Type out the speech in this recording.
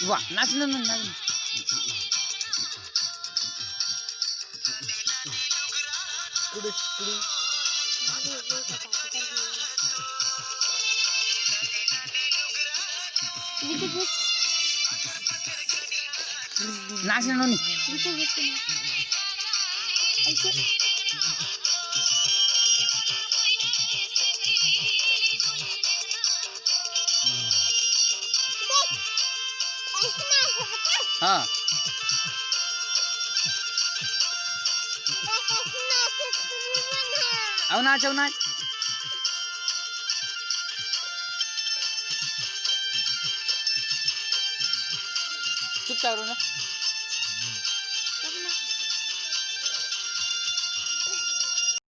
वा नाच ना नाच कुडू कुडू नाच ना नोनी हाँ अब नाच चुप करो ना